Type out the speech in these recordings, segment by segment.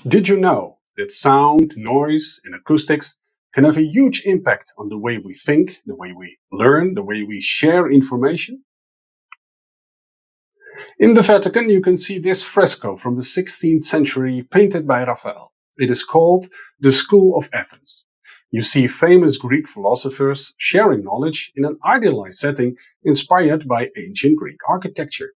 Did you know that sound, noise, and acoustics can have a huge impact on the way we think, the way we learn, the way we share information? In the Vatican, you can see this fresco from the 16th century painted by Raphael. It is called the School of Athens. You see famous Greek philosophers sharing knowledge in an idealized setting inspired by ancient Greek architecture.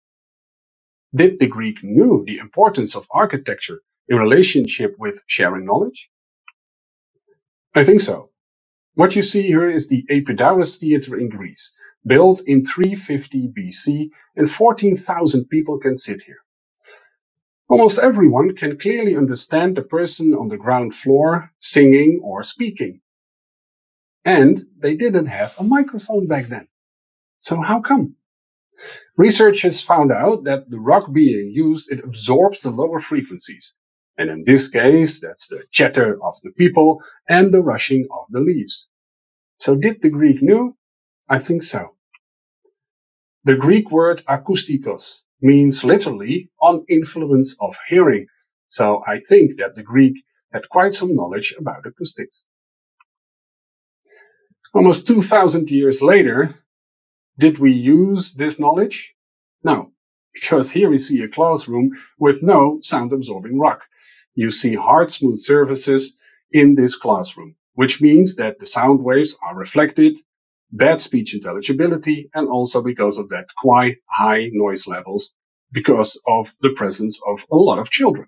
Did the Greek know the importance of architecture in relationship with sharing knowledge? I think so. What you see here is the Epidaurus Theatre in Greece, built in 350 BC, and 14,000 people can sit here. Almost everyone can clearly understand the person on the ground floor singing or speaking. And they didn't have a microphone back then. So how come? Researchers found out that the rock being used, it absorbs the lower frequencies. And in this case, that's the chatter of the people and the rushing of the leaves. So did the Greek know? I think so. The Greek word acoustikos means literally on influence of hearing. So I think that the Greek had quite some knowledge about acoustics. Almost 2,000 years later, did we use this knowledge? No, because here we see a classroom with no sound-absorbing rock. You see hard, smooth surfaces in this classroom, which means that the sound waves are reflected, bad speech intelligibility, and also because of that quite high noise levels because of the presence of a lot of children.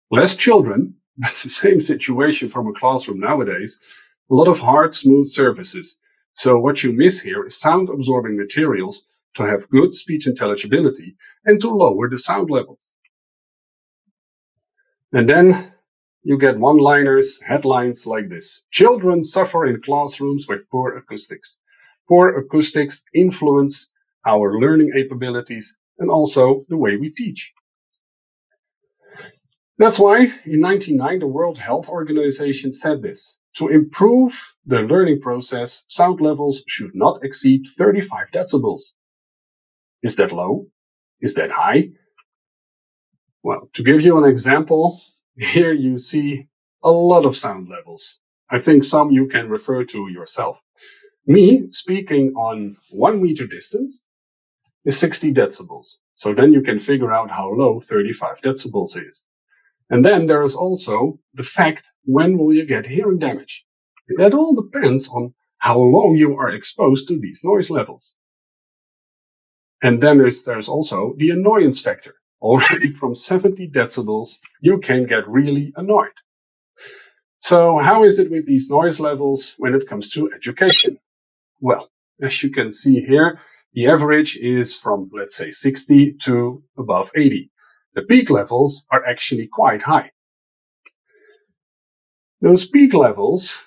Less children, but the same situation from a classroom nowadays, a lot of hard, smooth surfaces. So what you miss here is sound-absorbing materials to have good speech intelligibility and to lower the sound levels. And then you get one-liners, headlines like this. Children suffer in classrooms with poor acoustics. Poor acoustics influence our learning capabilities and also the way we teach. That's why in 1999 the World Health Organization said this. To improve the learning process, sound levels should not exceed 35 decibels. Is that low? Is that high? Well, to give you an example, here you see a lot of sound levels. I think some you can refer to yourself. Me speaking on 1 meter distance is 60 decibels. So then you can figure out how low 35 decibels is. And then there is also the fact, when will you get hearing damage? That all depends on how long you are exposed to these noise levels. And then there's also the annoyance factor. Already from 70 decibels, you can get really annoyed. So how is it with these noise levels when it comes to education? Well, as you can see here, the average is from, let's say, 60 to above 80. The peak levels are actually quite high. Those peak levels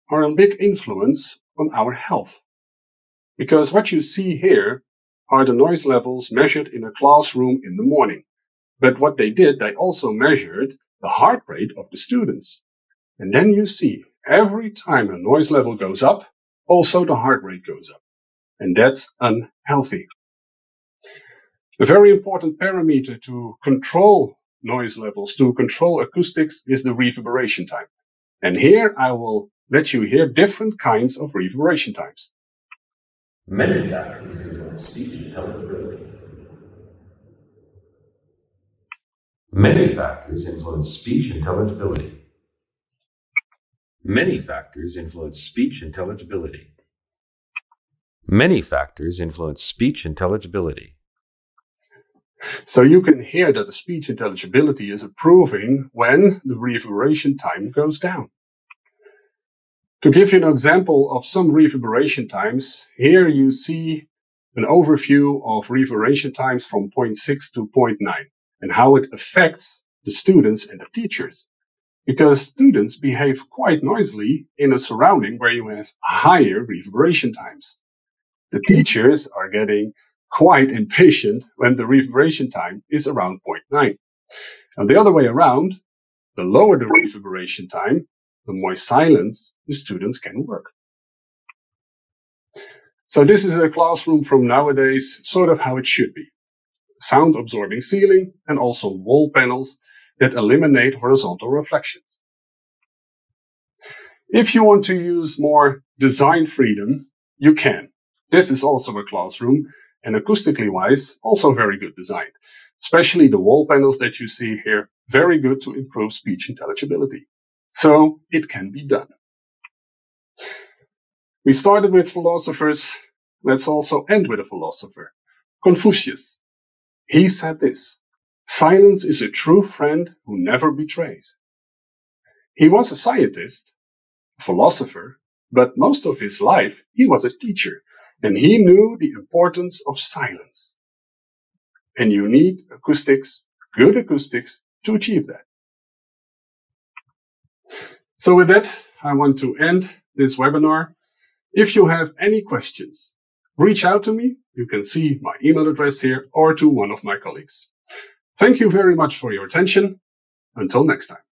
are a big influence on our health. Because what you see here are the noise levels measured in a classroom in the morning. But what they did, they also measured the heart rate of the students. And then you see, every time a noise level goes up, also the heart rate goes up. And that's unhealthy. A very important parameter to control noise levels, to control acoustics, is the reverberation time. And here I will let you hear different kinds of reverberation times. Many factors influence speech intelligibility. Many factors influence speech intelligibility. Many factors influence speech intelligibility. Many factors influence speech intelligibility. So you can hear that the speech intelligibility is improving when the reverberation time goes down. To give you an example of some reverberation times, here you see an overview of reverberation times from 0.6 to 0.9 and how it affects the students and the teachers. Because students behave quite noisily in a surrounding where you have higher reverberation times. The teachers are getting quite impatient when the reverberation time is around 0.9. And the other way around, the lower the reverberation time, the more silence the students can work. So this is a classroom from nowadays, sort of how it should be. sound-absorbing ceiling, and also wall panels that eliminate horizontal reflections. If you want to use more design freedom, you can. This is also a classroom, and acoustically wise, also very good design. Especially the wall panels that you see here, very good to improve speech intelligibility. So it can be done. We started with philosophers. Let's also end with a philosopher, Confucius. He said this: "Silence is a true friend who never betrays." He was a scientist, a philosopher, but most of his life he was a teacher, and he knew the importance of silence. And you need acoustics, good acoustics, to achieve that. So with that, I want to end this webinar. If you have any questions, reach out to me. You can see my email address here, or to one of my colleagues. Thank you very much for your attention. Until next time.